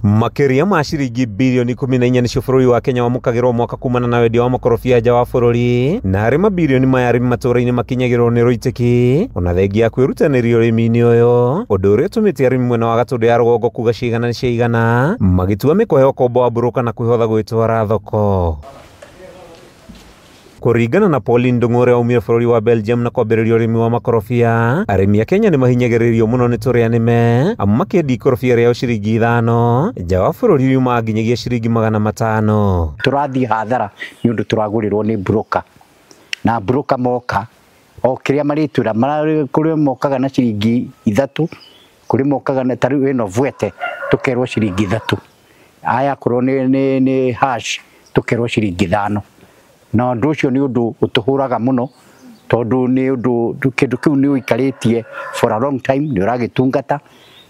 Makiria ma ciringi bilioni 14 nicio bũrũri wa Kenya wamũkagĩrwo mwaka kumana na wendia wa makorobia nja wa bũrũri, na harĩ mabilioni maya arĩmi matũũra-inĩ makinyagĩrwo nĩ rũitĩki ona thengia ya kwĩrutanĩria ũrĩmi-inĩ ũyũ, ũndũ ũrĩa ũtũmĩte arĩmi mwena wa Gatũndũ ya rũgongo kuga ciigana nĩ ciaigana, magĩtua mĩkũhe ũkombo wa mburũka na kwĩhotha gwĩtwara thoko. Kũringana na Pauline Ndung'u ũrĩa umire bũrũri wa Belgium na kwambĩrĩria ũrĩmi wa makorobia, arĩmi a Kenya nĩ mahinyagĩrĩrio mũno nĩ tũrĩa nĩme, amu makĩendia ikorobia rĩao ciringi 5 nja wa bũrũri riuma nginyagia ciringi 500. Tũrathiĩ hathara nĩ ũndũ tũragũrĩrwo nĩ broker, na broker moka o kĩrĩa marĩtwĩra kũrĩ mokaga na ciringi 3, kũrĩ mokaga na tarĩu ĩno Vwete tũkerwo ciringi 3, aya korwo nĩ hash tũkerwo ciringi 5. Na ũndũ ũcio nĩ ũndũ ũtũhũraga mũno, tondũ nĩ ũndũ kĩndũ kĩu nĩ ũikarĩtie for a long time, nĩ ũragĩtungata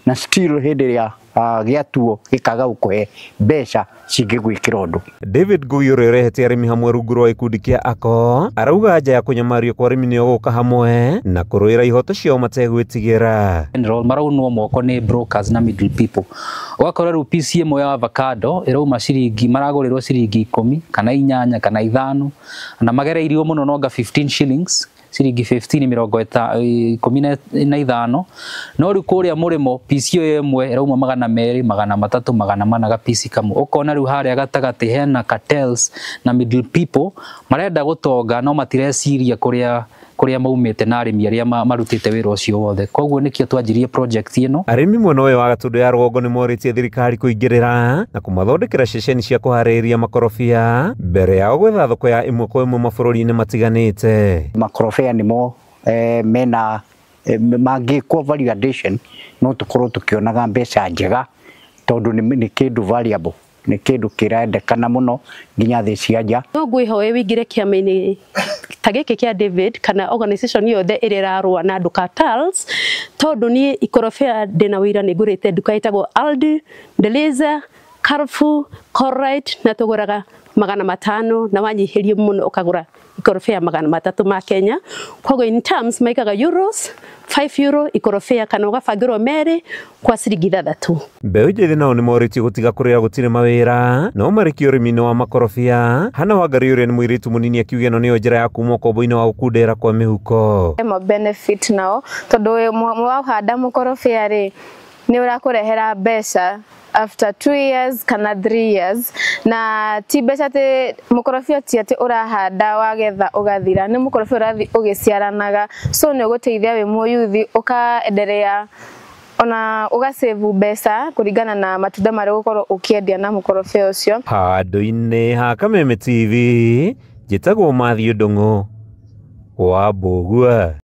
na still hĩndĩ ĩrĩa gĩatuo gĩkaga gũkũhe mbeca cingĩgwĩkĩra ũndũ. David Ngũi ũrĩa ũrehete arĩmi hamwe rungu rwa gĩkundi kĩa ACO arauga nja ya kũnyamario kwa arĩmi nĩ gũka hamwe na kũrũĩra ihoto ciao mategwĩtigĩra. Maraunwo moko nĩ brokers na middle people. Ũgakora rĩu piece ĩmwe ya avocado ĩrauma ciringi, maragũrĩrwo ciringi 10 kana 8 kana 5, na magereirio mũno nonga 15 shillings, ciringi 15 no rĩu kũrĩa mũrĩmo piece ĩyo ĩmwe ĩrauma 200, 300, 400 ga piece kamwe. Ũkona rĩu harĩa gatagatĩ hena cartels na middle people marenda gũtonga no matireciria kũrĩa maumĩte na arĩmi arĩa marutĩte wĩra ũcio wothe. Koguo nĩkĩo twanjirie project ĩno. Arĩmi mwena ũyũ wa Gatũndũ ya rũgongo nĩ morĩtie thirikari kũingĩrĩra na kũmathondekera ceceni cia kũharĩrĩria makorobia mbere yao gwetha thoko ya ĩmwe kwa ĩmwe mabũrũri-inĩ matiganĩte. Makorobia nĩmo mena mangĩkwo validation no tũkorwo tũkĩonaga mbeca njega, tondũ nĩ kĩndũ variable, nĩ kĩndũ kĩrendekana mũno nginya thĩ cia nja. No ngwĩhoe wĩingĩre kĩama-inĩ ta gĩkĩ kĩa David kana organization yothe ĩrĩa ĩrarũa na andũ cartels, tondũ niĩ ikorobia ndĩna wĩira nĩ ngũrĩte nduka ĩtagwo Aldi, Deliza, Carrefour, Corrite na tũgũraga 500 na wanyihĩrie mũno ũkagũra ikorobia 300 ma Kenya. Koguo in terms maikaga euros 5 euro ikorobia kana ũgabangĩrwo merĩ kwa ciringi 3. Mbeũ njĩthĩ nao nĩ morĩtio gũtiga kũrĩra gũtirĩ mawĩra no marĩkie ũrĩmi-inĩ wa makorobia. Hana Wangari ũrĩa nĩ mũirĩtu mũnini akiuga ĩno nĩyo njĩra ya kuma ũkombo-inĩ wa gũkundera kwa mĩhuko. Ema benefit nao, tondũ wahanda mũkorobia rĩ nĩ ũrakũrehera mbeca after 2 years kana 3 years, na ti mbeca atĩ mũkorobia ti atĩ ũrahanda wagetha ũgathira, nĩ mũkorobia ũrathi ũgĩciaranaga, so nĩ ũgũteithia wĩ mũyuthi ũkaendelea ona ũgasave mbeca kũringana na matunda marĩa ũgũkorwo ũkĩendia na mũkorobia ũcio. Handũ-inĩ ha Kameme TV njĩtagwo Matthew Ndung'u wa Mbũgua.